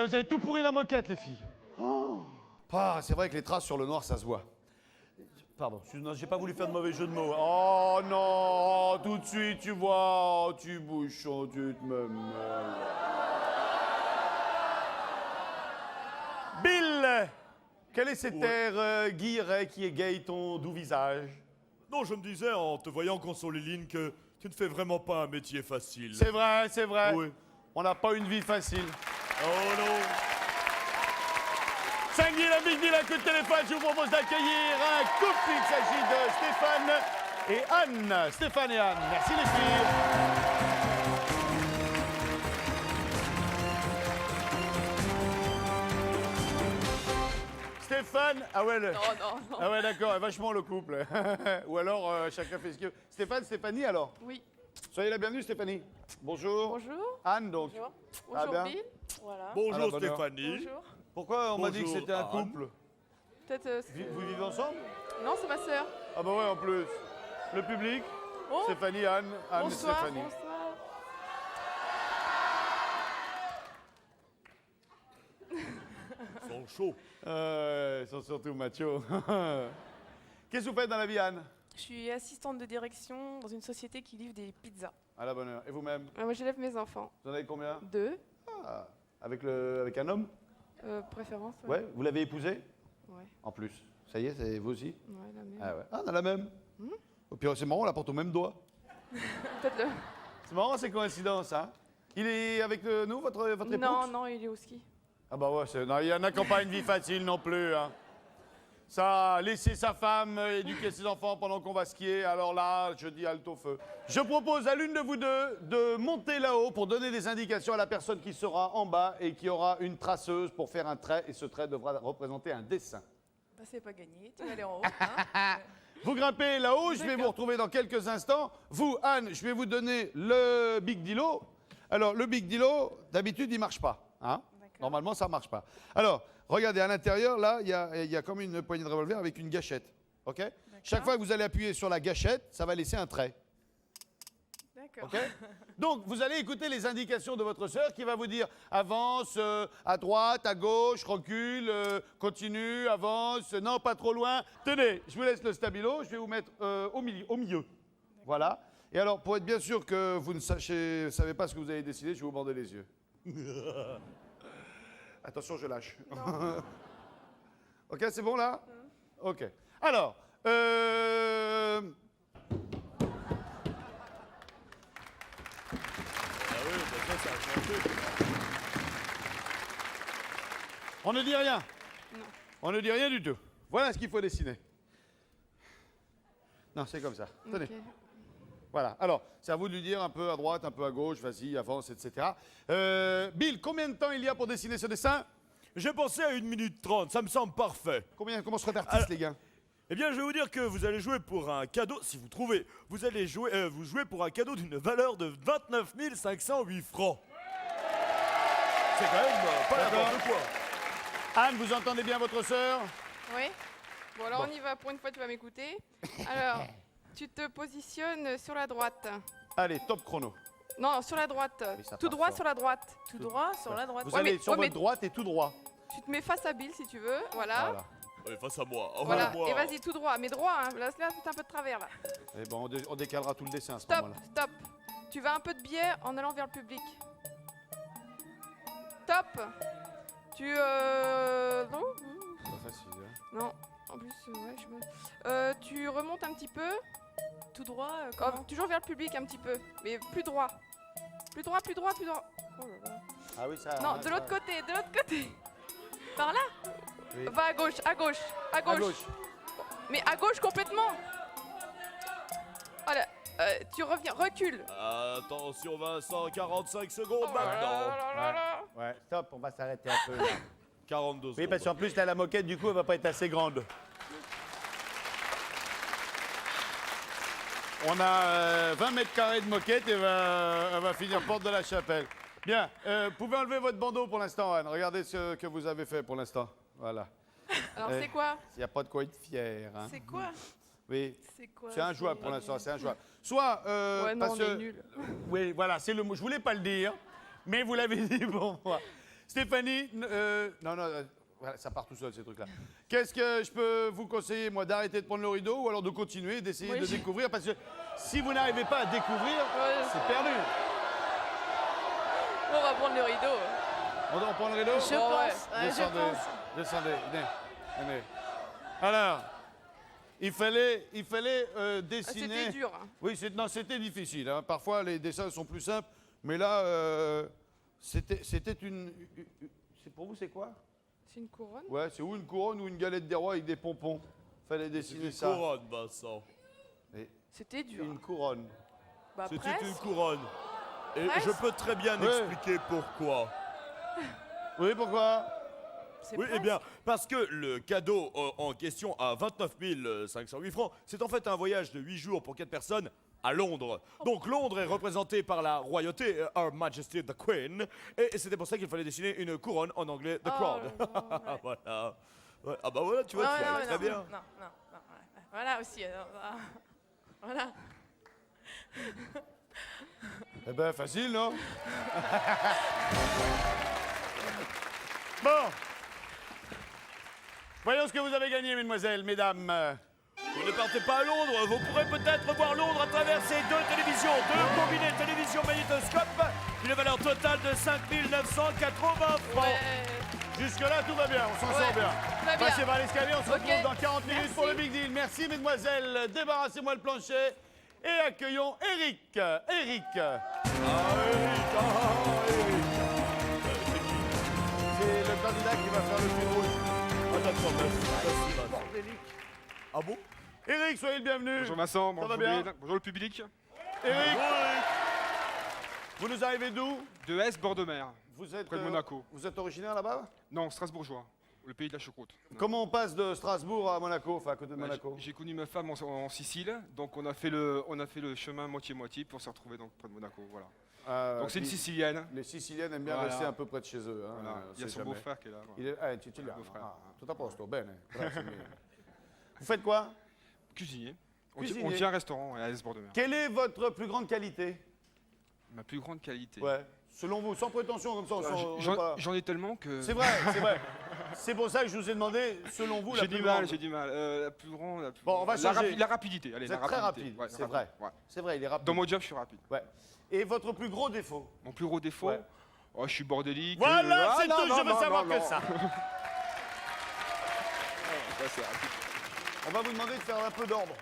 vous avez tout pourri la moquette, les filles. Ah, c'est vrai que les traces sur le noir, ça se voit. Pardon, j'ai pas voulu faire de mauvais jeu de mots. Oh non, tout de suite, tu vois, oh, tu bouchon, tu te me... Bill, quel est cet air guilleret qui égaye ton doux visage? Non, je me disais, en te voyant consoler Lynn, que tu ne fais vraiment pas un métier facile. C'est vrai, c'est vrai. Oui. On n'a pas une vie facile. Oh non. 5 000 à Big Deal, un coup de téléphone, je vous propose d'accueillir un couple. Il s'agit de Stéphane et Anne. Stéphane et Anne, merci les filles. Stéphane, ah ouais, Non. ah ouais d'accord, vachement le couple. Ou alors chacun fait ce qu'il veut. Stéphane, Stéphanie alors? Oui. Soyez la bienvenue Stéphanie. Bonjour. Bonjour. Anne donc. Bonjour. Ah, Bonjour bien. Bill. Voilà. Bonjour À la bonne heure. Stéphanie. Bonjour. Pourquoi on m'a dit que Bonjour, c'était un Anne. couple? Peut-être. Vous vivez ensemble? Non, c'est ma sœur. Ah bah ouais en plus. Le public, Oh. Stéphanie, Anne, Anne, Bonsoir. Stéphanie. Bonsoir. Ils sont chauds. Ils sont surtout machos. Qu'est-ce que vous faites dans la vie, Anne? Je suis assistante de direction dans une société qui livre des pizzas. À la bonne heure. Et vous-même? Moi, j'élève mes enfants. Vous en avez combien? 2. Ah, avec un homme? Préférence. Ouais. Vous l'avez épousé? Ouais. En plus. Ça y est, c'est vous aussi? Ouais, la même. Ah ouais. Ah, on a la même. Au pire, c'est marrant, on la porte au même doigt. Peut-être le. C'est marrant ces coïncidences, hein? Il est avec nous, votre époux? Non, il est au ski. Ah bah ouais, non, il y en a qui n'ont pas une vie facile non plus, hein. Ça, laisser sa femme éduquer ses enfants pendant qu'on va skier, alors là, je dis halte au feu. Je propose à l'une de vous deux de monter là-haut pour donner des indications à la personne qui sera en bas et qui aura une traceuse pour faire un trait, et ce trait devra représenter un dessin. Bah, c'est pas gagné. Tu vas aller en haut. Hein. Vous grimpez là-haut, je vais vous retrouver dans quelques instants. Vous, Anne, je vais vous donner le Big Dealo. Alors, le Big Dealo, d'habitude, il ne marche pas, hein? Normalement, ça ne marche pas. Alors, regardez, à l'intérieur, là, il y a comme une poignée de revolver avec une gâchette. OK? Chaque fois que vous allez appuyer sur la gâchette, ça va laisser un trait. D'accord. OK? Donc, vous allez écouter les indications de votre sœur qui va vous dire avance, à droite, à gauche, recule, continue, avance, non, pas trop loin. Tenez, je vous laisse le stabilo, je vais vous mettre au milieu. Voilà. Et alors, pour être bien sûr que vous ne savez pas ce que vous avez décidé, je vais vous bander les yeux. Attention, je lâche. OK, c'est bon là? OK. Alors, Ah oui, bah ça a changé. on ne dit rien. Non. On ne dit rien du tout. Voilà ce qu'il faut dessiner. Non, c'est comme ça. Tenez. Ok. Voilà. Alors, c'est à vous de lui dire un peu à droite, un peu à gauche, vas-y, avance, etc. Bill, combien de temps il y a pour dessiner ce dessin? J'ai pensé à 1 minute 30, ça me semble parfait. Comment se répartissent les gars? Eh bien, je vais vous dire que vous allez jouer pour un cadeau, si vous trouvez, vous allez jouer, vous jouez pour un cadeau d'une valeur de 29 508 francs. C'est quand même pas n'importe quoi. Anne, vous entendez bien votre sœur? Oui. Bon, alors Bon. on y va. Pour une fois, tu vas m'écouter. Alors, tu te positionnes sur la droite. Allez, top chrono. Non, sur la droite. Mais ça Tout part droit fort. sur la droite. Tout droit sur la droite. Vous Ouais, allez mais- sur ouais, votre mais droite et tout droit. tu te mets face à Bill si tu veux. Voilà. Voilà. Ouais, face à moi. Oh, Voilà. moi. Et vas-y, tout droit. Mais droit, hein. Là, c'est un peu de travers, là. Et bon, on décalera tout le dessin à ce Stop, moment-là. stop. Tu vas un peu de biais en allant vers le public. Top. Tu non, C'est pas facile, hein. non. En plus, ouais, tu remontes un petit peu. Tout droit, Toujours vers le public un petit peu, mais plus droit. Plus droit, plus droit, plus droit. Oh là là. Ah oui, ça... Non, de l'autre côté, de l'autre côté. Par là. Oui. Va à gauche, à gauche, à gauche. À gauche. Mais à gauche complètement. Voilà. Tu reviens, recule. Attention Vincent, 45 secondes Oh là là maintenant. là là là. Ouais, stop, on va s'arrêter un peu là. 42 Oui, secondes. parce qu'en plus, là, la moquette, du coup, elle va pas être assez grande. On a 20 mètres carrés de moquette et elle va finir porte de la chapelle. Bien, vous pouvez enlever votre bandeau pour l'instant, Anne. Regardez ce que vous avez fait pour l'instant. Voilà. Alors Eh. c'est quoi? Il n'y a pas de quoi être fier. Hein. C'est quoi? Oui, C'est quoi? c'est injouable pour l'instant, c'est injouable. Soit, Ouais, non, parce on est que... nuls. Oui, voilà, c'est le mot. Je voulais pas le dire, mais vous l'avez dit pour moi. Stéphanie, non, voilà, ça part tout seul ces trucs-là. Qu'est-ce que je peux vous conseiller, moi, d'arrêter de prendre le rideau ou alors de continuer, d'essayer Oui, de découvrir? Parce que si vous n'arrivez pas à découvrir, Ouais. c'est perdu. On va prendre le rideau. On prend le rideau? Je Bon, ouais. pense. Ouais, je Descendez, pense. descendez, venez. Alors, il fallait Ah, dessiner... c'était dur. Hein. Oui, c'était difficile. Hein. Parfois, les dessins sont plus simples. Mais là, c'était une... Pour vous, c'est quoi? C'est une couronne. Ouais, c'est ou une couronne ou une galette des rois avec des pompons. Fallait dessiner Une ça. couronne, Vincent. C'était dur. Une couronne. Bah, C'était presque. une couronne. Et Presque. je peux très bien Ouais. expliquer pourquoi. Oui, pourquoi? C'est Oui, eh presque. bien, parce que le cadeau en question à 29 508 francs, c'est en fait un voyage de 8 jours pour 4 personnes à Londres. Donc Londres est représenté par la royauté, Her Majesty the Queen, et c'était pour ça qu'il fallait dessiner une couronne en anglais, The Oh Crown. là là, ouais. Voilà. Ouais, ah bah voilà, tu vois, Non, tu y non, arrives très non, bien. Non, ouais. Voilà aussi. Voilà. Eh ben, facile, non? Bon. Voyons ce que vous avez gagné, mesdemoiselles, mesdames. Vous ne partez pas à Londres, vous pourrez peut-être voir Londres à travers ces deux télévisions, deux combinés télévision magnétoscope, d'une valeur totale de 5 980 francs. Ouais. Jusque-là, tout va bien, on s'en sort bien. Très bien. Passez par l'escalier, on se Ok. retrouve dans 40 minutes Merci. pour le Big Deal. Merci, mesdemoiselles. Débarrassez-moi le plancher et accueillons Eric. Eric. C'est le candidat qui va faire le fil rouge. Ah d'accord, merci. Ah bon? Eric, soyez le bienvenu. Bonjour Vincent, va bonjour, bien bonjour le public. Eric, vous nous arrivez d'où? De S, bord de mer. Vous êtes Près de Monaco. Vous êtes originaire là-bas? Non, Strasbourgeois, le pays de la choucroute. Comment on passe de Strasbourg à Monaco, enfin à côté de Ouais, Monaco? J'ai connu ma femme en Sicile, donc on a fait le chemin moitié-moitié pour se retrouver donc près de Monaco. Voilà. Donc c'est une puis Sicilienne. Les Siciliennes aiment bien Voilà. rester un peu près de chez eux. Hein, Voilà. on Il y a sait son jamais. beau-frère qui est là. voilà. Il est Siciliano. beau-frère. Tout a posto, bene. Grazie mille. Vous faites quoi? Cuisinier. Cuisinier. On tient un restaurant à S, bord de mer. Quelle est votre plus grande qualité? Ma plus grande qualité. Ouais. Selon vous, sans prétention, comme ça, on n'est J'en pas... j'en ai tellement que. C'est vrai, c'est vrai. C'est pour ça que je vous ai demandé, selon vous, la J'ai plus du grande. mal, j'ai du mal. La plus grande. La plus Bon, on va changer. la rapidité. Allez, Vous la êtes très rapidité. rapide, Ouais, c'est vrai. Ouais. C'est vrai, il est rapide. Dans mon job, je suis rapide. Ouais. Et votre plus gros défaut? Mon plus gros défaut, Ouais. oh, je suis bordélique. Voilà, c'est non, tout, non, je veux non, savoir non, que non. ça. Ouais, c'est rapide. On va vous demander de faire un peu d'ordre.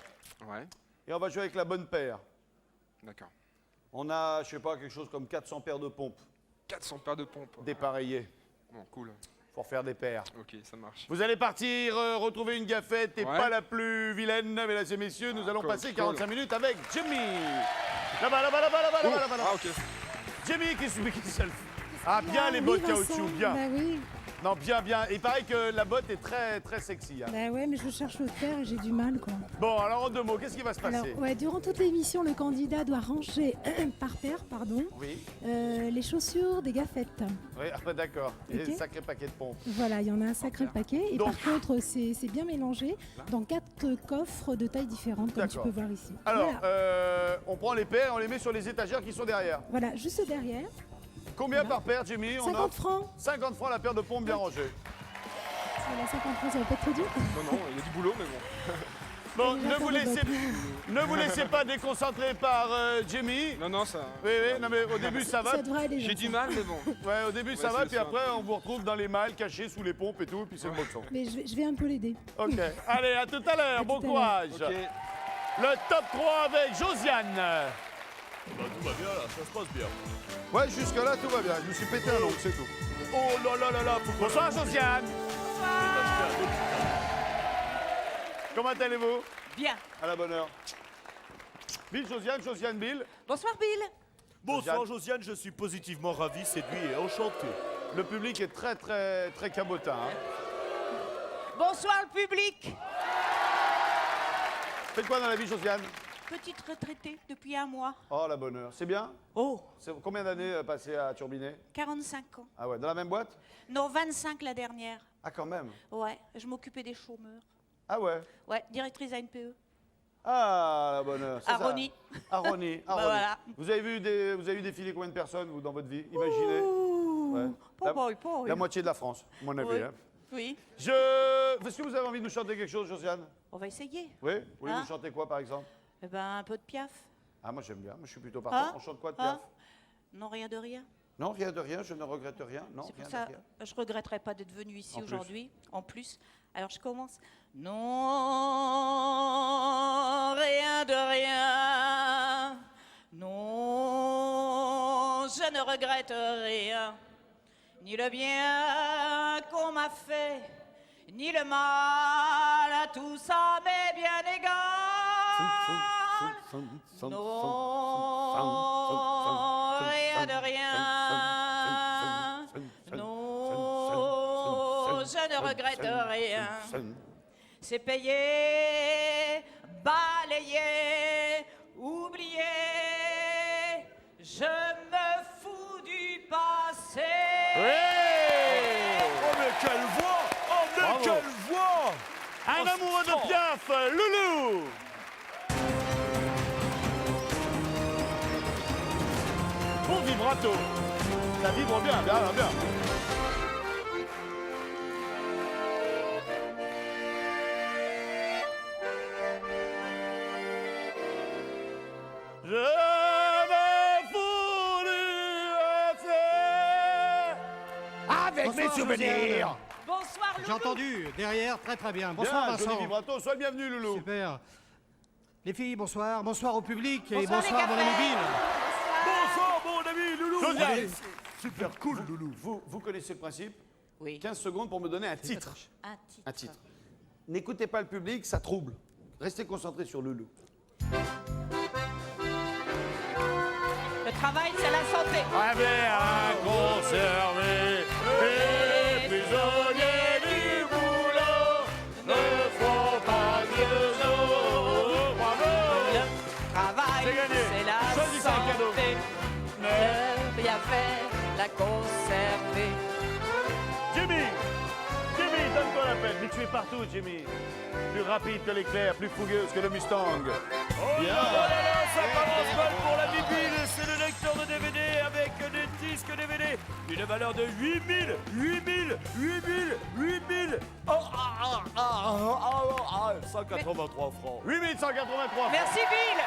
Ouais, Et on va jouer avec la bonne paire. d'accord. On a, je sais pas, quelque chose comme 400 paires de pompes 400 paires de pompes. dépareillées. Bon, cool. Pour faire des paires. Ok, ça marche. Vous allez partir retrouver une gaffette et Ouais. pas la plus vilaine, mesdames et messieurs. Nous allons cool, passer cool. 45 minutes avec Jimmy. Là-bas, là-bas, là-bas, là-bas, là-bas, là-bas. Ah, ok. Jimmy qui se le... Ah, bien les bottes caoutchouc, bien. Bah oui, Non, bien, bien. Il paraît que la botte est très, très sexy. Hein. bah ouais, mais je cherche le fer et j'ai du mal, quoi. Bon, alors en deux mots, qu'est-ce qui va se Alors, passer? ouais, durant toute l'émission, le candidat doit ranger par paire, pardon, Oui, les chaussures des gaffettes. oui, ah, bah, d'accord. Il y a Ok. un sacré paquet de pompes. Voilà, il y en a un sacré paquet. Et Donc- par contre, c'est bien mélangé dans 4 coffres de tailles différentes, comme tu D'accord. peux voir ici. Alors, Voilà. on prend les paires, on les met sur les étagères qui sont derrière. Voilà, juste derrière, Combien Voilà. par paire, Jimmy? 50 francs. 50 francs la paire de pompes bien rangées. Voilà, 50 francs, ça va pas être trop dur. Non, il y a du boulot, mais bon. Bon, Déjà, ne ça vous, va laissez, pas. ne vous laissez pas déconcentrer par Jimmy. Non, ça. Oui, oui, non mais au début ça va. Ça devrait aller. J'ai Vincent. du mal, mais bon. Ouais, au début ça Ouais, va, c'est puis ça. après on vous retrouve dans les malles, cachés sous les pompes et tout, et puis c'est le bon son. Mais je vais un peu l'aider. Ok, allez, à tout à l'heure, À bon tout à courage. Ok. Le top 3 avec Josiane. Bah tout va bien là, ça se passe bien. Ouais, jusque-là tout va bien, je me suis pété un ongle, c'est tout. Oh là là là là, pourquoi Bonsoir Josiane. Comment allez-vous? Bien. À la bonne heure. Bill, Josiane, Josiane, Bill. Bonsoir Bill. Bonsoir Josiane, je suis positivement ravi, séduit et enchanté. Le public est très très très cabotin. Hein. Bonsoir le public. Faites quoi dans la vie, Josiane? Petite retraitée depuis un mois. Oh, la bonne heure. C'est bien? Oh, Combien d'années passées à turbiner? 45 ans. Ah ouais, dans la même boîte? Non, 25 la dernière. Ah, quand même. Ouais, je m'occupais des chômeurs. Ah ouais. Ouais, directrice ANPE. Ah, la bonne heure. c'est À ça. Rony. À Rony. à Bah Rony. voilà. Vous avez vu défiler combien de personnes, vous, dans votre vie? Imaginez. Ouh, Ouais. La moitié de la France, à mon avis. Oui. Hein. Oui, Est-ce que vous avez envie de nous chanter quelque chose, Josiane? on va essayer. Oui. Vous voulez Hein? nous chanter quoi, par exemple? Eh ben, un peu de Piaf. Ah, moi j'aime bien. Moi je suis plutôt partant. Hein? On chante quoi de Hein? Piaf? Non, rien de rien. Non, rien de rien. Je ne regrette rien. Non, C'est pour rien ça de rien. je regretterais pas d'être venue ici En plus. aujourd'hui, en plus. Alors je commence. Non, rien de rien. Non, je ne regrette rien. Ni le bien qu'on m'a fait, ni le mal, à tout ça m'est bien égal. Non, rien de rien. Non, je ne regrette rien. C'est payé, balayé, oublié. Je me fous du passé. Oh, mais quelle voix! Oh, mais Bravo. quelle voix! Un amoureux de Piaf, Loulou! Bon vibrato. Ça vibre bien, bien, bien. Je me fous du passé avec mes souvenirs. Bonsoir, J'ai Loulou. entendu, derrière, très très bien. Bonsoir Bien, joli Vincent. vibrato. Sois le bienvenu, Loulou. Super. Les filles, bonsoir. Bonsoir au public et Bonsoir, les bonsoir mon ami cafés. Bill. Bonsoir, mon ami Loulou! Josiane. Allez, super cool, Loulou. Vous connaissez le principe? Oui. 15 secondes pour me donner un titre. Un titre. Un titre. N'écoutez pas le public, ça trouble. Restez concentrés sur Loulou. Le travail, c'est la santé. Avait à conserver les prisonniers du boulot ne font pas Dieu. Bravo! Le travail, C'est gagné. c'est la Choisissez un cadeau. santé. Le bien faire, la conserver. Jimmy! Jimmy, donne-toi la peine. Mais tu es partout, Jimmy. Plus rapide que l'éclair, plus fougueuse que le Mustang. Oh là là, ça commence mal pour la Bible, c'est le lecteur de DVD avec des disques DVD d'une valeur de 8000, 183 francs. 8183 francs. Merci, Bill.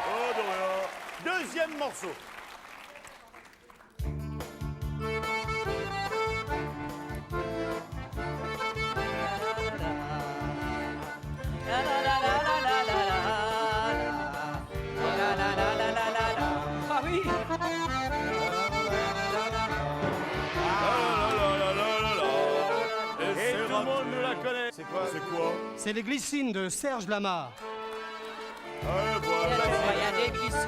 Oh, de rien. Deuxième morceau. Ah oui. Et tout le monde nous la connaît. C'est quoi? C'est quoi? C'est les glycines de Serge Lamar. Voilà. Il y a des glisses.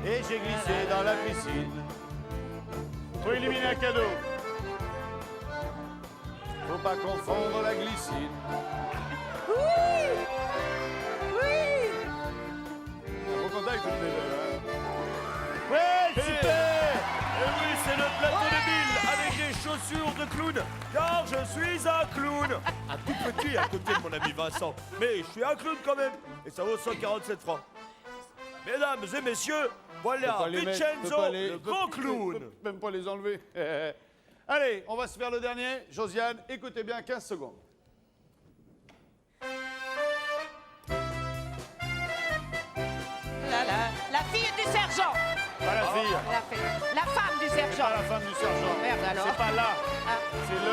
Et j'ai glissé dans la piscine. Faut éliminer un cadeau. Faut pas confondre la glycine. Faut qu'on aille toutes les deux, hein. Ouais, super! Et oui, c'est le plateau de Bill avec des chaussures de clown, car je suis un clown. Un tout petit à côté de mon ami Vincent, mais je suis un clown quand même, et ça vaut 147 francs. Mesdames et messieurs, voilà Faut pas les mettre, Vincenzo, faut pas les- le grand clown. faut même pas les enlever. Allez, on va se faire le dernier. Josiane, écoutez bien, 15 secondes. La fille du sergent. Pas la fille, La femme du c'est sergent. pas la femme du sergent. Merde alors. C'est pas là, Ah. c'est le...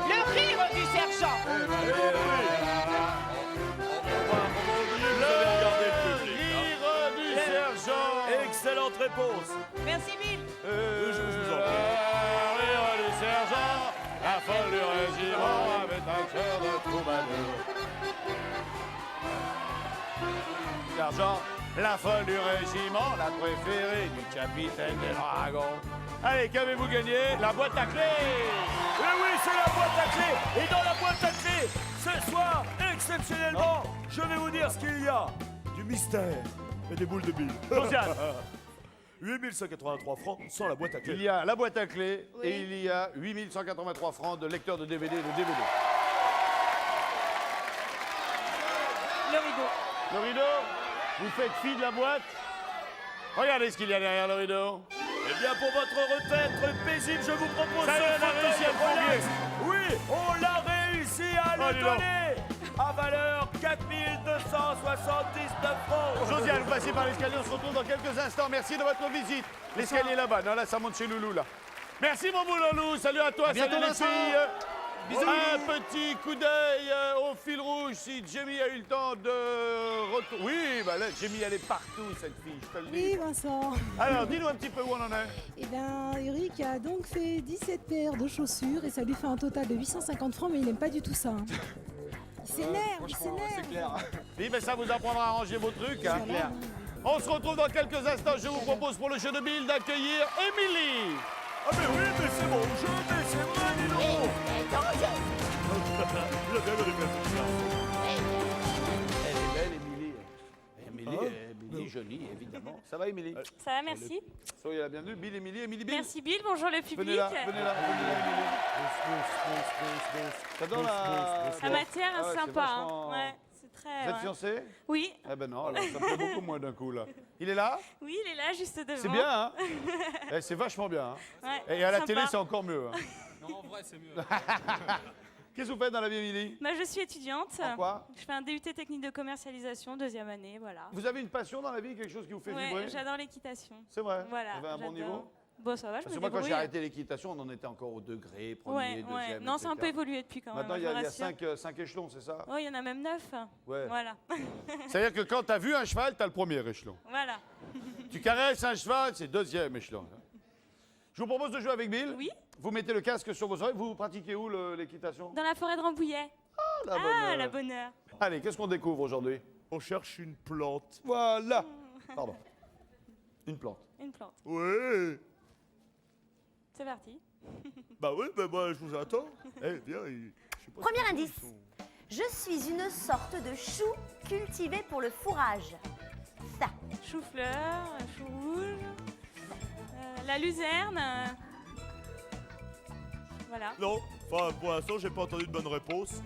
Le rire du sergent. Vous avez regardé le public, hein. Rire du sergent. Excellente réponse. Merci, Bill. Je vous en prie. Rire du sergent, la folle du régiment avait un cœur de troubadour. Sergent, la folle du régiment, la préférée du capitaine des dragons. Allez, qu'avez-vous gagné? La boîte à clés. Et oui, c'est la boîte à clés. Et dans la boîte à clés, ce soir, exceptionnellement, je vais vous dire ce qu'il y a. Du mystère et des boules de billes. Josiane. 8183 francs sans la boîte à Il clés. y a la boîte à clés Oui. et il y a 8183 francs de lecteur de DVD et de DVD. Le rideau. Le rideau, vous faites fi de la boîte. Regardez ce qu'il y a derrière le rideau. Eh bien, pour votre retraite paisible, je vous propose Ça y est, ce on a fauteuil réussi à le relax. Oui, on l'a réussi à Oh, le dis donc. donner à valeur 4279 francs. Josiane, vous passez par l'escalier, on se retrouve dans quelques instants. Merci de votre visite. L'escalier est là-bas, non, là ça monte chez Loulou là. Merci mon beau Loulou, salut à toi, À bientôt, salut les Vincent. filles. Bisous, Un Loulou. petit coup d'œil au fil rouge si Jamie a eu le temps de retourner. Oui, bah là, Jamie elle est partout cette fille, je te le dis. Oui, Vincent. Alors, dis-nous un petit peu où on en est. Eh bien, Eric a donc fait 17 paires de chaussures et ça lui fait un total de 850 francs, mais il n'aime pas du tout ça. hein. Il s'énerve, il Franchement, c'est s'énerve. clair. Oui, mais ça vous apprendra à ranger vos trucs. Hein. Voilà. On se retrouve dans quelques instants. Je vous propose pour le jeu de Bill d'accueillir Émilie. Ah mais oui, mais c'est mon jeu, mais c'est moi, dis donc. Je viens de Elle est belle, Émilie. Émilie, jolie, évidemment. Ça va, Émilie? Ça va, merci. Soyez la bienvenue. Bill, Émilie, Bill. Merci Bill, bonjour le public. Venez là, Émilie. T'adores la... La matière Ah ouais, c'est sympa. hein. vachement- Ouais, c'est très. Vous êtes ouais. fiancé? Oui, Eh ben non, alors ça me fait beaucoup moins d'un coup, là. Il est là? oui, il est là juste devant. C'est bien, hein? Eh, c'est vachement bien, hein? Ouais, Et à la sympa. télé, c'est encore mieux. Hein? Non, en vrai, c'est mieux. Qu'est-ce que vous faites dans la vie, Émilie? Bah, je suis étudiante. En quoi? Je fais un DUT technique de commercialisation, 2e année, voilà. Vous avez une passion dans la vie, quelque chose qui vous fait Ouais, vibrer? j'adore l'équitation. C'est vrai? Voilà. Vous avez un bon j'adore. niveau? Bon, ça va, je Parce me que moi, quand j'ai débrouille. arrêté l'équitation, on en était encore au degré, premier, Ouais, deuxième, ouais. Non, c'est un etc. peu évolué depuis quand même. Maintenant, il y je a, vous il y a rassure. cinq échelons, c'est ça? Oh, il y en a même 9. Ouais. Voilà. C'est-à-dire que quand tu as vu un cheval, tu as le premier échelon. Voilà. Tu caresses un cheval, c'est deuxième échelon. Je vous propose de jouer avec Bill. Oui. Vous mettez le casque sur vos oreilles. Vous pratiquez où l'équitation? Dans la forêt de Rambouillet. La bonne Ah, heure. la bonne heure. Allez, qu'est-ce qu'on découvre aujourd'hui? On cherche une plante. Voilà. Pardon. Une plante. Une plante. Ouais. C'est parti. Bah oui, bah moi je vous attends. Eh bien, je sais pas. Premier si indice. ils sont- Je suis une sorte de chou cultivé pour le fourrage. Ça. Chou-fleur, chou rouge, la luzerne. Voilà. Non, enfin pour l'instant j'ai pas entendu de bonne réponse.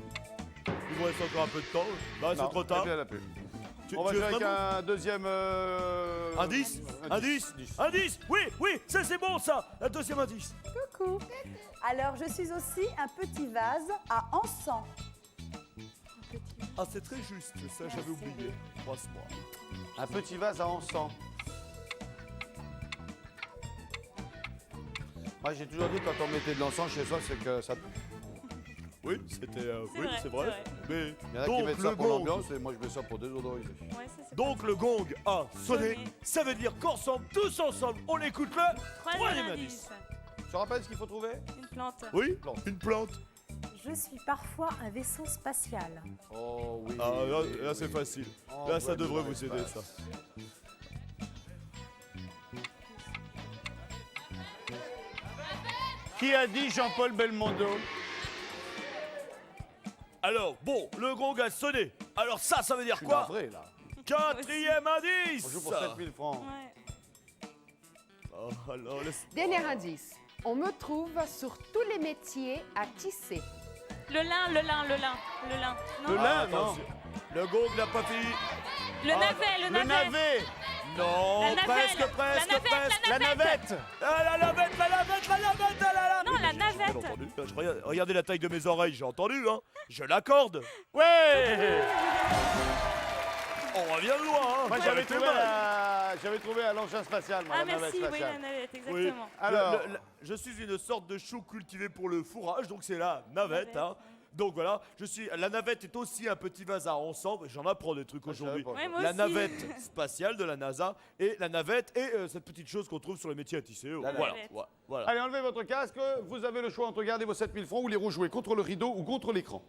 Il vous reste encore un peu de temps. Là c'est Non, trop tard. elle a plus. Tu- On va tu jouer veux avec vraiment- un deuxième... Indice. Indice. Oui, oui, ça c'est bon ça. Un deuxième indice. Coucou. Alors, je suis aussi un petit vase à encens. Ah c'est très juste, ça j'avais oublié. Passe-moi. Un petit vase à encens. Moi, j'ai toujours dit quand on mettait de l'encens chez soi, c'est que ça pue. Oui, c'était. C'est oui, vrai, c'est vrai. c'est Mais Il y en a qui donc mettent le ça pour gong. l'ambiance et moi, je mets ça pour désodoriser. Ouais, ça, c'est Donc le gong a sonné. Sonné. Ça veut dire qu'ensemble, tous ensemble, on écoute le troisième indice. Tu te rappelles ce qu'il faut trouver? Une plante. Oui, Plante. une plante. Je suis parfois un vaisseau spatial. Oh oui. Ah là c'est facile. Oh, Là ça ouais, devrait dans vous aider l'espace. ça. Qui a dit Jean-Paul Belmondo? Alors bon, le gong a sonné. Alors ça veut dire Je suis quoi? navré, là. Quatrième indice. On joue pour 7000 francs. Ouais. Oh, alors, laisse- Dernier indice. On me trouve sur tous les métiers à tisser. Le lin, le lin, le lin, le lin. Non. Le lin, non. attention. Le gong n'a pas fini. Le navet, le Le navet. navet. Non, La navette, presque, la presque, navette, presque. La navette. Ah, la navette, la navette, la navette, ah là là. Non, Oui, la mais j'ai bien navette. entendu. Regardez la taille de mes oreilles, j'ai entendu, hein. Je l'accorde. Ouais. On revient de loin, hein. Moi, Ça j'avais fait trouvé, mal. j'avais trouvé à l'engin spatial, moi, Ah, la navette merci, oui, spatiale. la navette, Oui. exactement. Alors, Je suis une sorte de chou cultivé pour le fourrage, donc c'est la navette, Navette. hein. Donc voilà, la navette est aussi un petit vase à encens. J'en apprends des trucs je savais aujourd'hui. pas. Ouais, moi La aussi. navette spatiale de la NASA et la navette et cette petite chose qu'on trouve sur les métiers à tisser. Voilà, navette. voilà. allez, enlevez votre casque. Vous avez le choix entre garder vos 7000 francs ou les rejouer contre le rideau ou contre l'écran.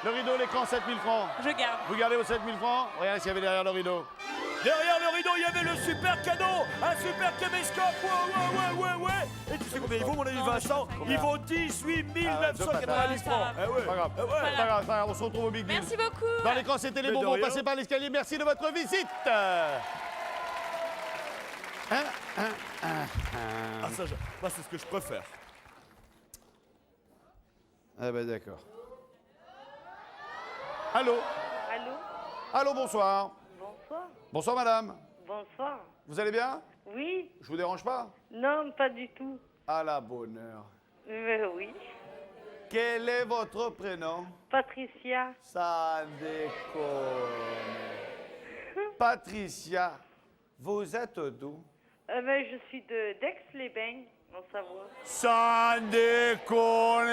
Le rideau, l'écran, 7000 francs. Je garde. Vous gardez vos 7000 francs. Regardez s'il y avait derrière le rideau. Derrière le rideau, il y avait le super cadeau, un super caméscope. Ouais. Et tu sais combien il vaut, mon ami Non, Vincent? je sais pas. Il vaut 18 Ah, 990 ça francs. va. Eh ouais. Pas grave. Eh ouais. Pas grave, pas grave. On se retrouve au Big Deal. Merci beaucoup. Dans l'écran, c'était les Mais de bonbons. rien. Passez par l'escalier. Merci de votre visite. Ah ça, moi, c'est ce que je préfère. Ah ben d'accord. Allô? Allô? Allô, bonsoir. Bonsoir, madame. Bonsoir. Vous allez bien? Oui? Je vous dérange pas? Non, pas du tout. À la bonne heure. Oui. Quel est votre prénom? Patricia. Ça déconne. Patricia, vous êtes d'où? Je suis de d'Aix-les-Bains, en Savoie. Ça déconne.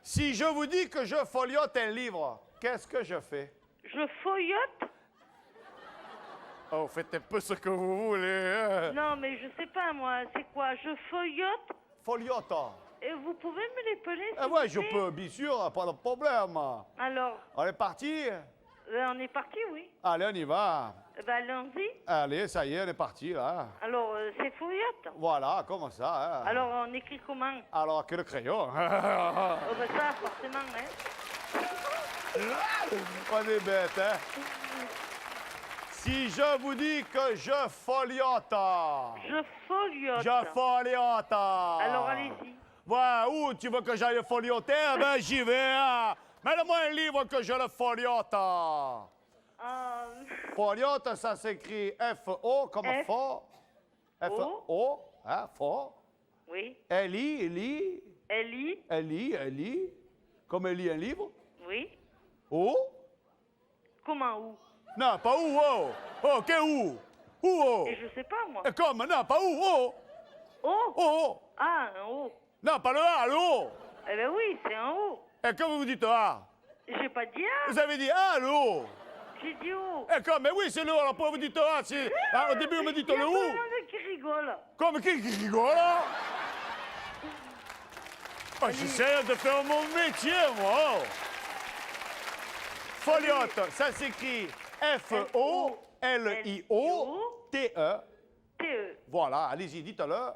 Si je vous dis que je foliote un livre, qu'est-ce que je fais? Je feuillote? Oh, faites un peu ce que vous voulez. Hein? Non, mais je sais pas, moi. C'est quoi? Je feuillote? Foliote. Et vous pouvez me l'épeler, s'il Eh ouais, vous je plaît? peux, bien sûr, pas de problème. Alors, On est parti? on est parti, oui. Allez, on y va. Allons-y. Allez, ça y est, on est parti, là. Alors, c'est feuillote? Voilà, comme ça. Hein. Alors, on écrit comment? Alors, que le crayon. Oh, ça, forcément, hein. On est bête, hein? Si je vous dis que je foliote. Je foliote. Je foliote. Alors, allez-y. Ouais, où tu veux que j'aille folioter? Ben, j'y vais. Hein. Mets-moi un livre que je le foliote. Foliote, ça s'écrit F-O comme F. fort. F-O, hein, fort. Oui. L-I. Ellie. Comme elle lit un livre. Oui. O. Comment où? Non, pas où, oh. Oh, que où? Où, oh? Et je sais pas, moi. Et comme, non, pas où, oh. Oh? Oh. Ah, un haut. Non, pas le A, le O. Eh ben oui, c'est un haut. Et comme vous dites A? J'ai pas dit A. Vous avez dit A, le O. J'ai dit haut. Et comme, mais oui, c'est le O, alors pourquoi vous dites A? Au début, vous me dites Il y a le tout O. le monde qui rigole. Comme qui rigole, là? Oh, j'essaie de faire mon métier, moi. Foliote, ça s'écrit F-O-L-I-O-T-E. T-E. Voilà, allez-y, dites-le.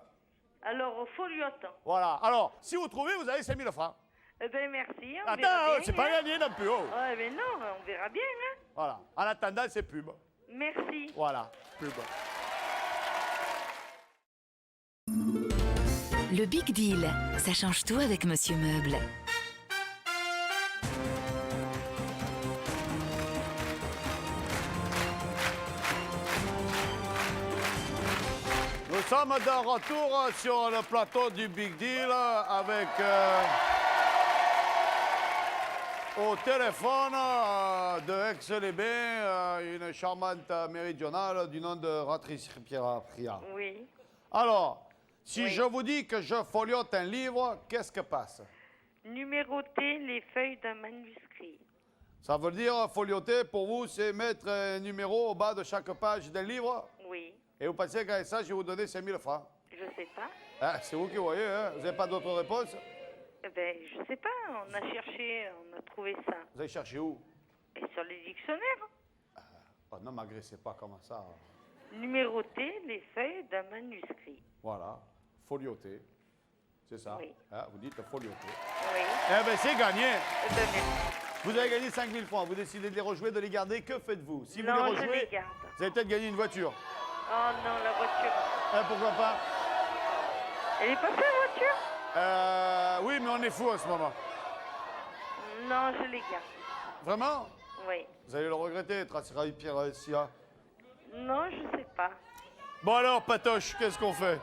Alors, foliote. Voilà. Alors, si vous trouvez, vous avez 5000 francs. Eh ben merci, on verra Attends, bien, c'est pas hein. gagné non plus. Oh. Ouais, mais non, on verra bien, hein. Voilà. En attendant, c'est pub. Merci. Voilà, pub. Le Big Deal, ça change tout avec Monsieur Meuble. Nous sommes de retour sur le plateau du Big Deal avec au téléphone de Aix-les-Bains une charmante méridionale du nom de Patricia. Oui. Alors, si Oui. je vous dis que je foliote un livre, qu'est-ce que passe? Numéroter les feuilles d'un manuscrit. Ça veut dire folioter, pour vous, c'est mettre un numéro au bas de chaque page d'un livre? Oui. Et vous pensez qu'avec ça, je vais vous donner 5000 francs? Je sais pas. Ah, c'est vous qui voyez, hein? Vous n'avez pas d'autres réponses? Eh ben, je sais pas. On a cherché, on a trouvé ça. Vous avez cherché où? Et sur les dictionnaires. Oh, non, m'agressez pas comme ça. Numéroter les feuilles d'un manuscrit. Voilà, folioter. C'est ça. Oui. Hein, vous dites folioter. Oui. Eh bien, c'est gagné. Eh ben, merci. Vous avez gagné 5000 francs. Vous décidez de les rejouer, de les garder. Que faites-vous? Si Non, vous les je rejouez, les garde. vous allez peut-être gagner une voiture. Oh non, la voiture. Pourquoi pas? Elle est passée, la voiture? Oui, mais on est fou en ce moment. Non, je les garde. Vraiment? Oui. Vous allez le regretter, Tracerai Pierre Sia. Non, je sais pas. Bon alors, Patoche, qu'est-ce qu'on fait?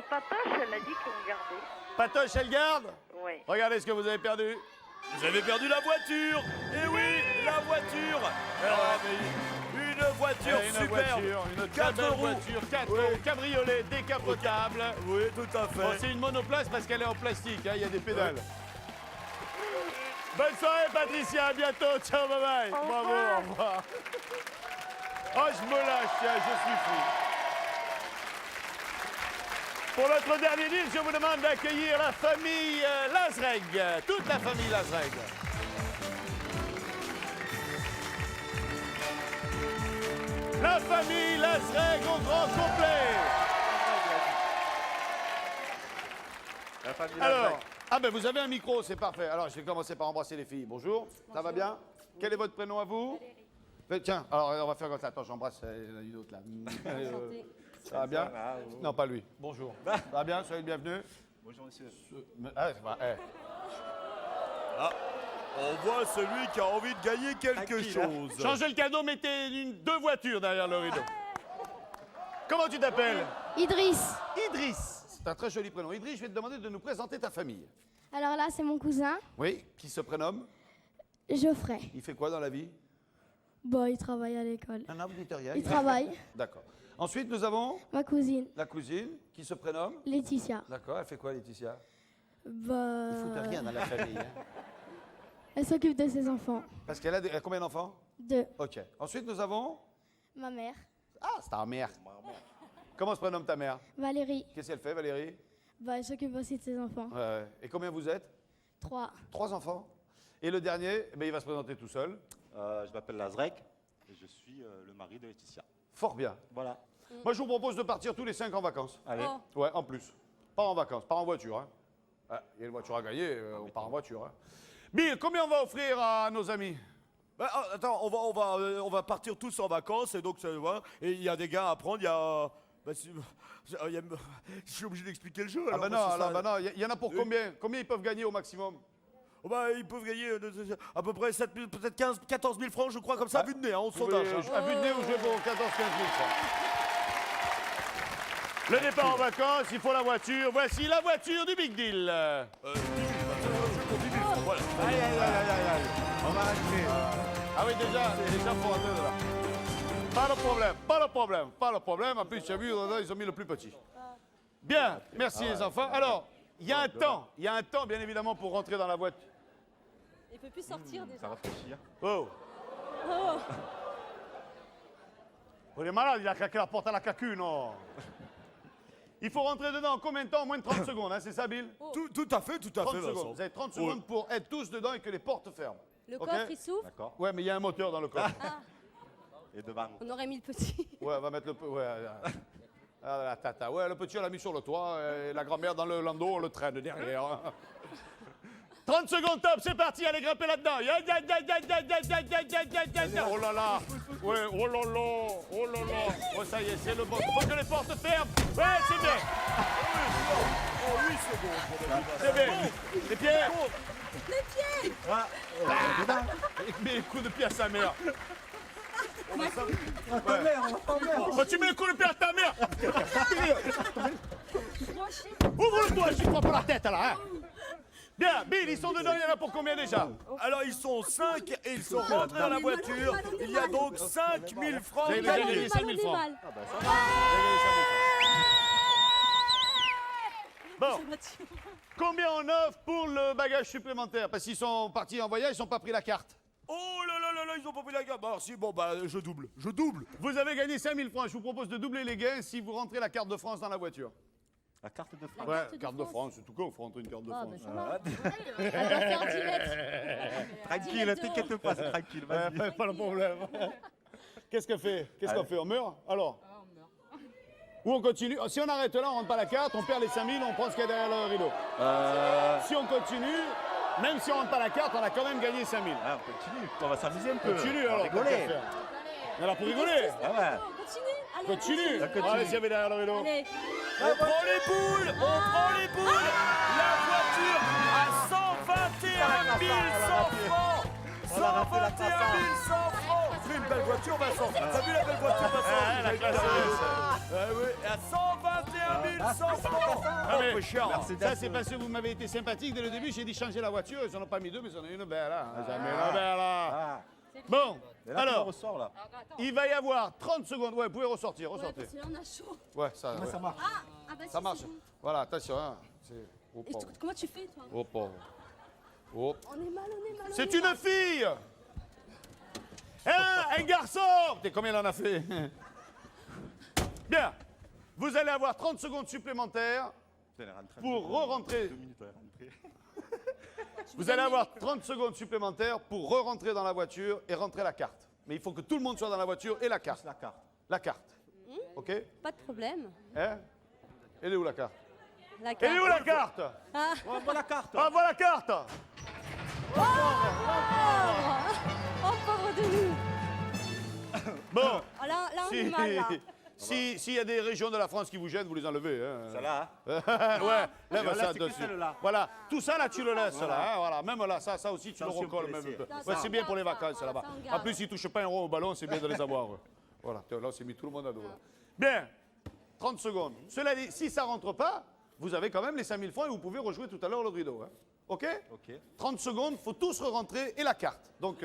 Patoche, elle a dit qu'on gardait. Patoche, elle garde? Oui. Regardez ce que vous avez perdu. Vous avez perdu la voiture. Eh oui, la voiture. Une voiture Une superbe. voiture, une très 4 belle roues. voiture, 4 Oui. roues, cabriolet, décapotable. Oui, tout à fait. Bon, c'est une monoplace parce qu'elle est en plastique, hein, il y a des pédales. Bonne soirée, Patricia, à bientôt, ciao, bye bye. Au Bravo, revoir. au revoir. Oh, je me lâche, tiens, je suis fou. Pour notre dernier livre, je vous demande d'accueillir la famille Lazreg, toute la famille Lazreg. La famille Lazreg au grand complet. La famille Alors, ben vous avez un micro, c'est parfait. Alors, je vais commencer par embrasser les filles. Bonjour, ça va bien? Quel est votre prénom à vous? Tiens, alors on va faire comme ça. Attends, j'embrasse une autre là. Ça va bien? Non, pas lui. Bonjour. Ça va bien? Soyez le bienvenu. Bonjour monsieur. On voit celui qui a envie de gagner quelque chose. Changez le cadeau, mettez deux voitures derrière le rideau. Comment tu t'appelles? Idriss. Idriss. C'est un très joli prénom. Idriss, je vais te demander de nous présenter ta famille. Alors là, c'est mon cousin, Oui, qui se prénomme? Geoffrey. Il fait quoi dans la vie? Bon, il travaille à l'école. Un vous dites rien. Il travaille. D'accord. Ensuite, nous avons Ma cousine, la cousine qui se prénomme? Laetitia. D'accord, elle fait quoi, Laetitia? Bah, Il faut rien dans la famille. Hein. elle s'occupe de ses enfants. Parce qu'elle a combien d'enfants? 2. Ok. Ensuite, nous avons... Ma mère, Ah, c'est ta mère. Comment se prénomme ta mère? Valérie. Qu'est-ce qu'elle fait, Valérie? Bah, elle s'occupe aussi de ses enfants. Et combien vous êtes? 3. 3 enfants. Et le dernier, eh ben, il va se présenter tout seul. Je m'appelle Lazrek et je suis le mari de Laetitia. Fort bien. Voilà. Moi, je vous propose de partir tous les 5 en vacances. Allez. Ouais, en plus. Pas en vacances, pas en voiture. Hein. Ah, il y a une voiture à gagner, on part en voiture. Hein. Bill, combien on va offrir à nos amis? Bah, attends, on va partir tous en vacances et donc voilà, et il y a des gars à prendre. Il y a, bah, je suis obligé d'expliquer le jeu. Ah alors, bah parce que non, ça- il y en a pour combien? Combien ils peuvent gagner au maximum? Oh bah, ils peuvent gagner à peu près 7 000, peut-être 14 000 francs, je crois, comme ça, à vue de nez, hein, au sondage. hein. À vue de nez, vous jouez pour 14-15 000 francs. Le départ en vacances, il faut la voiture. Voici la voiture du Big Deal. Voilà. Aïe, aïe, aïe, aïe, aïe. On va rajouter. Ah oui, déjà, faut rentrer de là. Pas de problème, pas de problème, pas de problème. En plus, tu as vu, ils ont mis le plus petit. Bien, merci les enfants. Alors, il y a un temps, bien évidemment, pour rentrer dans la voiture. Il peut plus sortir déjà. Ça rafraîchir. Oh, on est malade, il a claqué la porte à la cacu, non? Il faut rentrer dedans en combien de temps? En moins de 30 secondes, hein, c'est ça, Bill? Tout à fait, 30 Vincent. secondes. Vous avez 30 secondes pour être tous dedans et que les portes ferment. Le Ok? coffre, il s'ouvre. D'accord. Ouais, mais il y a un moteur dans le coffre. Et devant. On aurait mis le petit. Ouais, on va mettre le... Ouais, ah, la tata. Ouais, le petit, on l'a mis sur le toit. Et la grand-mère dans le landau, on le traîne derrière. 30 secondes top, c'est parti, allez grimper là-dedans. Oh là là. Ouais, oh là là. Oh là là. Ouais, ça y est, c'est le bon. Faut que les portes ferment. Ouais, c'est bien. Oh oui, c'est bon. C'est bien. Les pieds. Les pieds. Il met un coup de pied à sa mère. Ta mère, Oh, tu mets un coup de pied à ta mère. Ouvre-le-toi, je prends pas la tête là. Hein. Bien, Bill, ils sont dedans, il y en a pour combien déjà? Alors, ils sont 5 et ils sont rentrés dans la voiture. Il y a donc 5 000 francs. Vous avez déjà gagné 5 000 francs. Bon, combien on offre pour le bagage supplémentaire? Parce qu'ils sont partis en voyage, ils n'ont pas pris la carte. Oh là là, ils ont pas pris la gamme. Alors si, bon bah, je double. Vous avez gagné 5 000 francs. Je vous propose de doubler les gains si vous rentrez la carte de France dans la voiture. La carte de France. Ouais, carte de France, c'est tout con, il faut rentrer une carte de Ah, France. bah ça va. Elle doit faire direct. Tranquille, t'inquiète pas, c'est tranquille, vas-y. Pas de problème. Qu'est-ce qu'on fait? Qu'est-ce qu'on fait? On meurt? Alors? Ou on continue? Si on arrête là, on rentre pas la carte, on perd les 5 000, on prend ce qu'il y a derrière le rideau. Si on continue, même si on rentre pas la carte, on a quand même gagné 5 000. Ah, on continue, on va s'amuser un peu. Continue on va alors. rigoler. On est là pour rigoler. Ah ouais. Continue. Allez, Continue. Allez, s'il y avait derrière le rideau. Allez. On prend les boules. La voiture à 121 100 francs. 121 100 francs. C'est une belle voiture, Vincent. T'as vu la belle voiture, Vincent? La classe. Oui, à 121 100 francs. Ah, mais peu cher. ça, c'est parce que vous m'avez été sympathique dès le début. J'ai dit changer la voiture. Ils n'en ont pas mis deux, mais ils en ont une belle là. Ils en ont mis une belle là. Ah. Bon, Et là, alors, on ressort là. il va y avoir 30 secondes. Ouais, vous pouvez ressortir, Ouais, ressortez. parce que là, on a chaud. Ouais, ça, ouais. Ça marche. Ah bah Ça si, marche. c'est bon. Voilà, attention. Hein. Oh, Et comment tu fais, toi? oh, pauvre. Oh. On est mal. C'est une fille. Un garçon. T'es combien il en a fait? Bien. Vous allez avoir 30 secondes supplémentaires pour re-rentrer. 2 minutes, elle est rentrée. Vous allez avoir 30 secondes supplémentaires pour re-rentrer dans la voiture et rentrer la carte. Mais il faut que tout le monde soit dans la voiture et la carte. La carte. La carte. OK? Pas de problème. Hein? Elle est où la carte? La Elle est où la carte? Ah. On voit la carte. On voit la carte. Oh, pauvre de nous. Bon. Oh, là, on Si, est mal, là. S'il y a des régions de la France qui vous gênent, vous les enlevez. Hein. Celle-là, ouais, lève là, ça c'est que dessus. celle-là. Voilà, tout ça là, tu le laisses Voilà. là. Hein, voilà. Même là, ça aussi, tu Ça le aussi, on recolles peut même un laisser. peu. Ça, Ouais, on c'est bien garde pour les ça, vacances là-bas. ça, on En garde. plus, s'ils ne touchent pas un rond au ballon, c'est bien de les avoir. Voilà, là, on s'est mis tout le monde à dos. là. Bien, 30 secondes. Cela dit, si ça ne rentre pas, vous avez quand même les 5000 francs et vous pouvez rejouer tout à l'heure le rideau. Hein. OK? 30 secondes, il faut tous re-rentrer et la carte. Donc,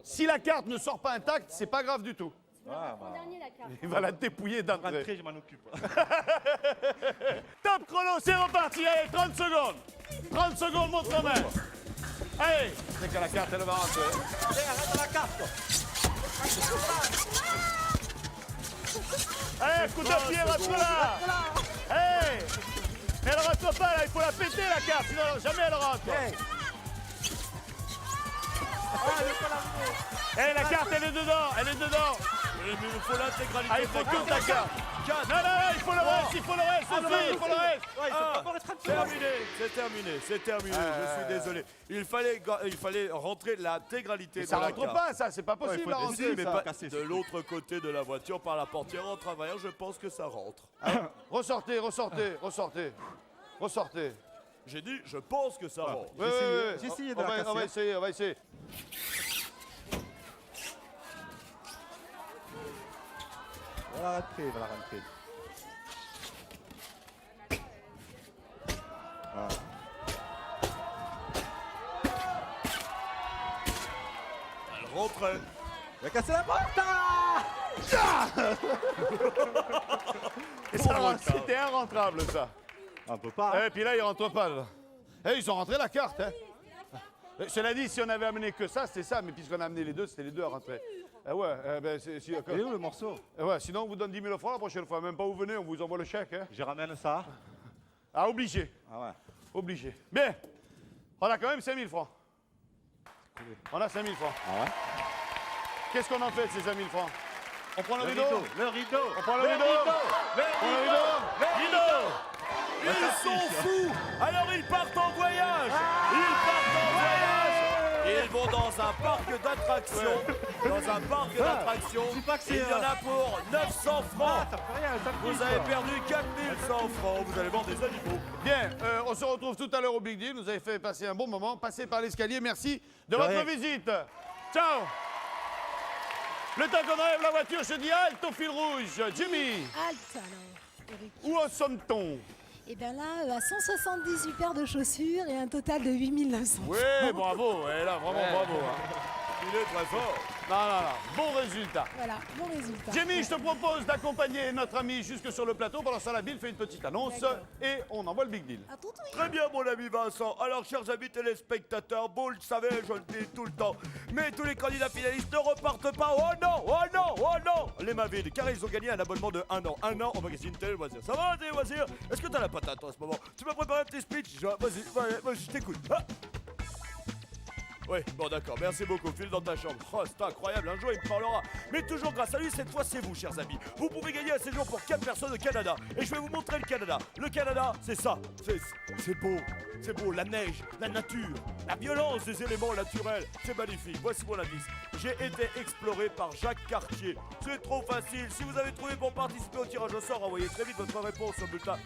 si la carte ne sort pas intacte, c'est pas grave du tout. En dernier, la carte. Il va la dépouiller d'entrée. Rentrez, je m'en occupe. Top chrono, c'est reparti. Allez, 30 secondes. 30 secondes, montre ta main. Allez, c'est que la carte, elle va rentrer. Arrête la carte. Allez, coup de pied, rentre-la. Hey, elle rentre pas, là, il faut la péter, la carte, sinon jamais elle rentre. Hey, la carte, elle est dedans, elle est dedans. Mais il faut l'intégralité. Ah, il faut toute la carte. Non, il faut le reste, il faut le reste aussi, il faut le reste. C'est terminé. Je suis désolé. Il fallait rentrer l'intégralité de Ça la rentre carte. pas, ça, c'est pas possible à Si, rentrer, mais ça. pas de l'autre côté de la voiture par la portière en travaillant, je pense que ça rentre. Ressortez. J'ai dit, je pense que ça rentre. J'ai essayé de la casser. On va essayer. Voilà, rentrez. Voilà. Elle rentre. Il a cassé la porte. Et ça, c'était inrentrable, ça. On peut pas. Et puis là, ils rentrent pas. Là. Et ils ont rentré la carte. Hein. Cela dit, si on avait amené que ça, c'était ça. Mais puisqu'on a amené les deux, c'était les deux à rentrer. Et où le morceau? Ouais, sinon, on vous donne 10 000 francs la prochaine fois. Même pas où vous venez, on vous envoie le chèque. Hein. Je ramène ça. Ah, obligé. Ah ouais. Obligé. Bien. On a quand même 5 000 francs. On a 5 000 francs. Ah ouais. Qu'est-ce qu'on en fait de ces 5 000 francs? On prend le rideau. Le rideau. On prend le rideau. Ils sont fous. Alors ils partent en voyage. Ils vont dans un parc d'attractions. Il y en a pour 900 francs. Vous avez perdu 4100 francs. Vous allez vendre des animaux. Bien, on se retrouve tout à l'heure au Big Deal. Vous avez fait passer un bon moment. Passez par l'escalier. Merci de votre visite. Ciao. Le temps qu'on enlève la voiture, je dis halte au fil rouge. Jimmy, Halte alors, Eric. où en sommes-t-on? Et bien là, à 178 paires de chaussures et un total de 8900. Oui, bravo. Et là, vraiment bravo. Hein. Il est très fort. Non. Bon résultat. Voilà, bon résultat. Jimmy, je te propose d'accompagner notre ami jusque sur le plateau. Pendant ça, la Bill fait une petite annonce et on envoie le Big Deal. À tout de suite. Très bien, mon ami Vincent. Alors, chers amis téléspectateurs, vous le savez, je le dis tout le temps, mais tous les candidats finalistes ne repartent pas. Oh non, les mains vides, car ils ont gagné un abonnement de 1 an. 1 an au magazine Télé Loisirs. Ça va, Télé Loisirs? Est-ce que t'as la patate en ce moment? Tu m'as préparé un petit speech? Vas-y, je t'écoute. Ah. Oui, bon d'accord, merci beaucoup, file dans ta chambre. Oh, c'est incroyable, un jour il me parlera. Mais toujours grâce à lui, cette fois c'est vous, chers amis. Vous pouvez gagner un séjour pour 4 personnes au Canada. Et je vais vous montrer le Canada. Le Canada, c'est ça. C'est beau, la neige, la nature, la violence des éléments naturels. C'est magnifique, voici mon indice. J'ai été exploré par Jacques Cartier. C'est trop facile. Si vous avez trouvé pour participer au tirage au sort, envoyez très vite votre réponse au bulletin.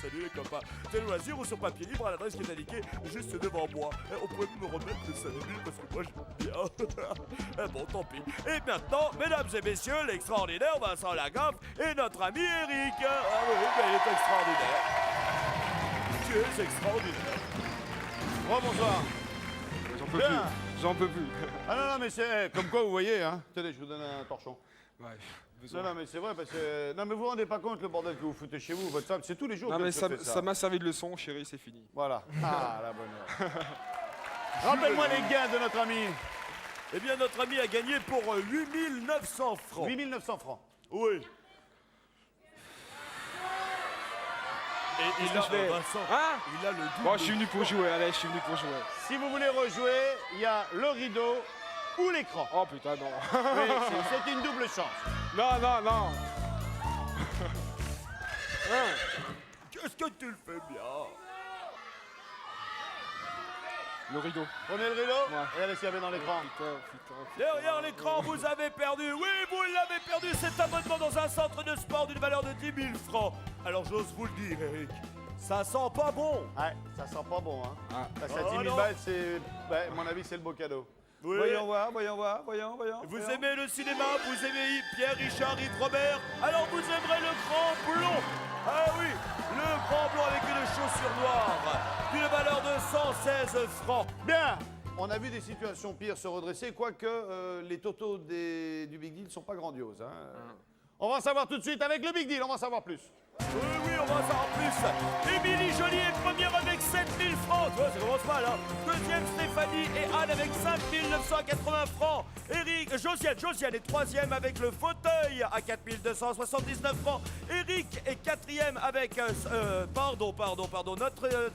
Salut les copains. Télé Loisirs ou sur papier libre à l'adresse qui est indiquée juste devant moi. On pourrait me remettre le 5 000 parce que moi je bien. Bon, tant pis. Et maintenant, mesdames et messieurs, l'extraordinaire Vincent Lagaffe et notre ami Eric. Ah oui, mais il est extraordinaire. Tu es extraordinaire. Bonsoir. J'en peux plus. Ah non, mais c'est comme quoi vous voyez, hein. Tenez, je vous donne un torchon. Ouais, non, mais c'est vrai parce que. Non, mais vous vous rendez pas compte le bordel que vous foutez chez vous, votre femme, c'est tous les jours Non, que mais je fais ça. ça m'a servi de leçon, chérie, c'est fini. Voilà. Ah, la bonne heure. Rappelle-moi les gains de notre ami. Eh bien, notre ami a gagné pour 8 900 francs. 8 900 francs. Oui. Et il a, Vincent, il a le double. Bon, je suis venu pour jouer, allez, Si vous voulez rejouer, il y a le rideau ou l'écran. Oh putain, non. Oui, c'est une double chance. Non. Qu'est-ce que tu le fais bien? Le rideau. Prenez le rideau. Regardez s'il y avait dans l'écran. Derrière l'écran, vous avez perdu. Oui, vous l'avez perdu. Cet abonnement dans un centre de sport d'une valeur de 10 000 francs. Alors j'ose vous le dire, Eric. Ça sent pas bon. Ouais, ça sent pas bon, hein. Parce qu'à Oh 10 000 non. balles, c'est. Ouais, à mon avis, c'est le beau cadeau. Oui. Voyons voir. Vous aimez le cinéma, vous aimez Pierre, Richard, Yves Robert, alors vous aimerez le Grand Blond. Ah oui, le Grand Blond avec une chaussure noire, d'une valeur de 116 francs. Bien. On a vu des situations pires se redresser, quoique les totaux du Big Deal ne sont pas grandioses. Hein. On va en savoir tout de suite avec le Big Deal, on va en savoir plus. Oui, on va en savoir plus. Émilie Joly est première avec 7000 francs. Tu vois, ça commence mal, hein. Deuxième, Stéphanie et Anne avec 5980 francs. Josiane est troisième avec le fauteuil à 4279 francs. Eric est quatrième avec... pardon.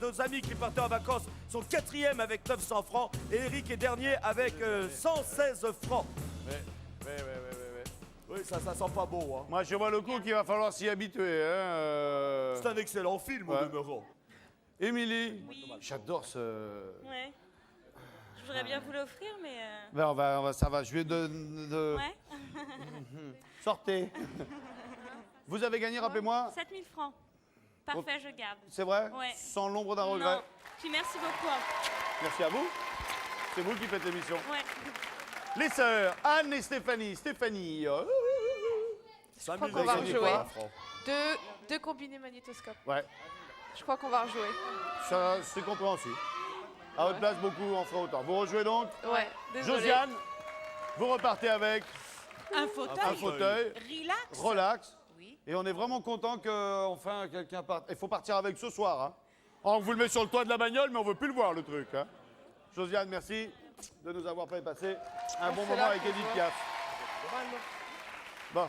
Nos amis qui partaient en vacances sont quatrième avec 900 francs. Et Eric est dernier avec 116 francs. Oui, ça sent pas bon, hein. Moi, je vois le coup qu'il va falloir s'y habituer. Hein. C'est un excellent film, au demeurant. Émilie, Oui. j'adore ce... Ouais. Je voudrais bien vous l'offrir, mais... Ben, ça va, je vais Ouais. Sortez. Vous avez gagné, rappelez-moi. 7000 francs. Parfait, je garde. C'est vrai? Ouais. Sans l'ombre d'un regret. Non. Puis merci beaucoup. Merci à vous. C'est vous qui faites l'émission. Ouais. Les sœurs, Anne et Stéphanie. Stéphanie. Je crois qu'on va rejouer. Deux combinés magnétoscopes. Ouais, Je crois qu'on va rejouer. ça c'est compréhensible. À votre place, beaucoup en fera autant. Vous rejouez donc. Ouais, désolé. Josiane, vous repartez avec Un fauteuil. un fauteuil. Relax. Relax. Oui. Et on est vraiment content que enfin quelqu'un parte. Il faut partir avec ce soir. Hein. On vous le met sur le toit de la bagnole, mais on veut plus le voir, le truc. Hein. Josiane, merci de nous avoir fait passer un bon moment avec Edith Piaf. Bon.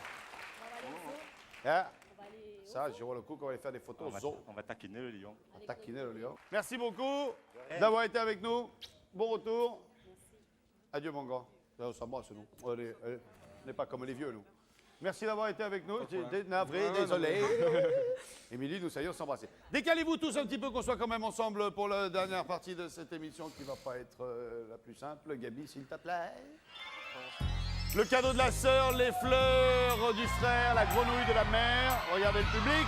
Hein? Ça, j'ai le coup qu'on va aller faire des photos. On va taquiner le lion. On va taquiner le lion. Merci beaucoup d'avoir été avec nous. Bon retour. Adieu, mon grand. Ça va, c'est nous. On n'est pas comme les vieux, nous. Merci d'avoir été avec nous. Navré, désolé. Émilie, nous saillons s'embrasser. Décalez-vous tous un petit peu, qu'on soit quand même ensemble pour la dernière partie de cette émission qui va pas être la plus simple. Gabi, s'il te plaît. Le cadeau de la sœur, les fleurs du frère, la grenouille de la mère. Regardez le public.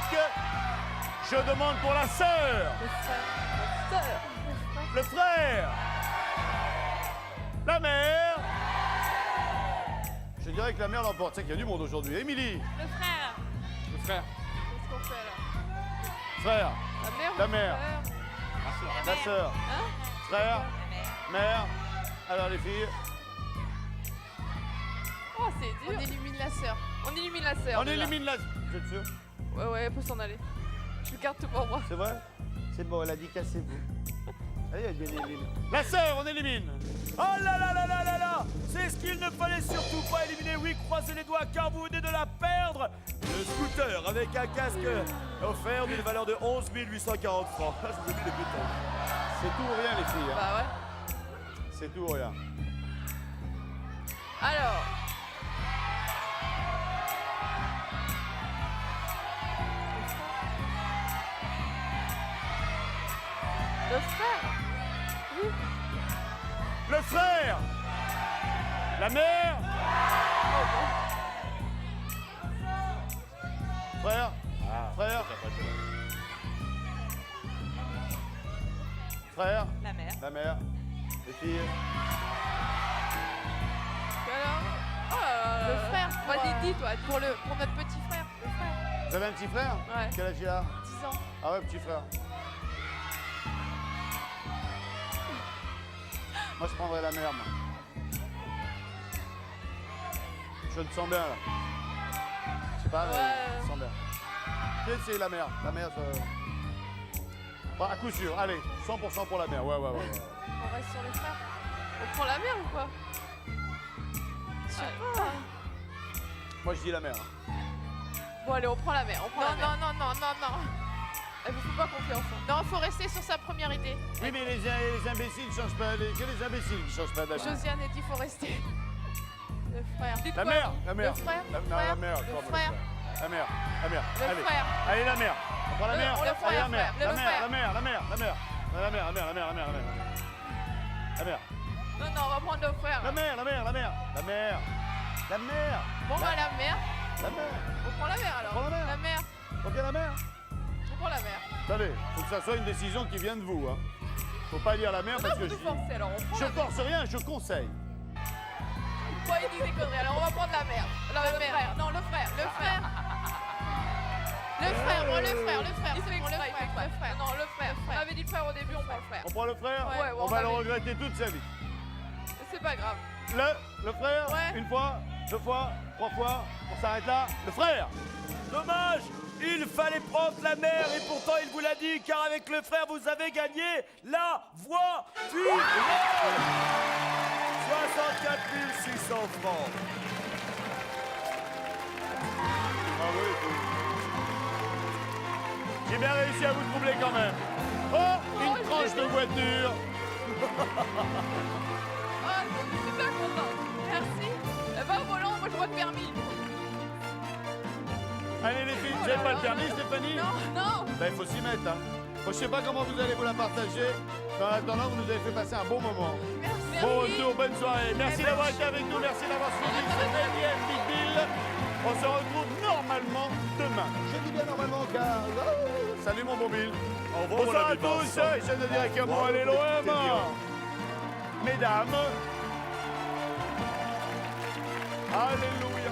Je demande pour la sœur. Le frère. La mère. Je dirais que la mère l'emporte. C'est qu'il y a du monde aujourd'hui. Émilie. Le frère. Le frère. Qu'est-ce qu'on fait là? Frère. La mère. La ou le mère. frère? La sœur. Hein? Frère. Mère. Alors les filles. Oh, c'est dur. On élimine la sœur. On élimine la sœur. On déjà. élimine la... Vous êtes sûr? Ouais, elle peut s'en aller. Je garde tout pour moi. C'est vrai? C'est bon, elle a dit cassez-vous. Allez, elle élimine. La sœur, on élimine. Oh là là là là là là! C'est ce qu'il ne fallait surtout pas éliminer. Oui, croisez les doigts car vous venez de la perdre. Le scooter avec un casque offert d'une valeur de 11 840 francs. Je vous ai mis les boutons. C'est tout ou rien, les filles. Hein. Bah ouais. C'est tout ou rien. Alors. Le frère. Oui. Le frère. La mère. Frère. Frère. Frère. La mère. La mère. Les filles. Oh là là. Le frère. Vas-y, dis toi, pour notre petit frère. Le frère. Vous avez un petit frère? Ouais. Quel âge il a? 10 ans. Ah ouais, petit frère. Moi, je prendrais la mère, moi. Je te sens bien, là. Je sais pas, mais je te sens bien. C'est la mère. La mère, Bon, à coup sûr. Allez, 100% pour la mère. Ouais. On reste sur les frères. On prend la mère ou quoi? Je sais pas. Moi, je dis la mère. Hein. Bon, allez, on prend la mère. Non. Elle vous fait pas confiance. Hein. Non, faut rester sur sa première idée. Oui, mais les imbéciles ne changent pas. Que les imbéciles qui changent pas d'avis. Josiane a dit faut rester. Le frère. Dites La quoi, mère, vous? la mère. Le frère. La mère. Le comment, frère. La mère. Le Allez. frère. Allez, la mère. On prend la mère. Le frère, Allez, la mère. le frère. La mère. La mer. Non, non, on va prendre le frère. La mer, la mer, la mer. La mer. La mer. Bon, bah la mer. La mer. On prend la mer alors. On prend la mer. La mer. Ok, la mer. On prend la mer. Attendez, faut que ça soit une décision qui vient de vous. Hein. Faut pas dire la mer parce que vous forcez alors. On prend je la mer. force rien, je conseille. Bon, il dit des conneries. Alors on va prendre la mer. Le frère. Non, le frère. Le frère. Le frère, moi le frère. Il fait le frère. Non, le frère. On avait dit le frère au début, on prend le frère. On prend le frère. Ouais, on va le regretter toute sa vie. C'est pas grave. Le frère, une fois, 2 fois, 3 fois, on s'arrête là. Le frère. Dommage, il fallait prendre la mère et pourtant il vous l'a dit, car avec le frère vous avez gagné la voiture. 64 600 francs. Bravo les filles. J'ai bien réussi à vous troubler quand même. Oh, une tranche de voiture. Ah, je suis super contente. Merci. Va au volant, moi je vois le permis. Allez les filles, vous n'avez pas le permis Stéphanie? Non. Ben, il faut s'y mettre. Hein. Moi, je sais pas comment vous allez vous la partager. Mais en attendant, vous nous avez fait passer un bon moment. Merci. Bon retour, bonne soirée. Merci d'avoir été avec nous, merci d'avoir suivi cette énième Big Deal. On se retrouve normalement demain. Je dis bien normalement car... Salut mon bon Bill. Bonsoir à tous. Et je ne dirais que moi, allez l'OM. Mesdames. Alléluia.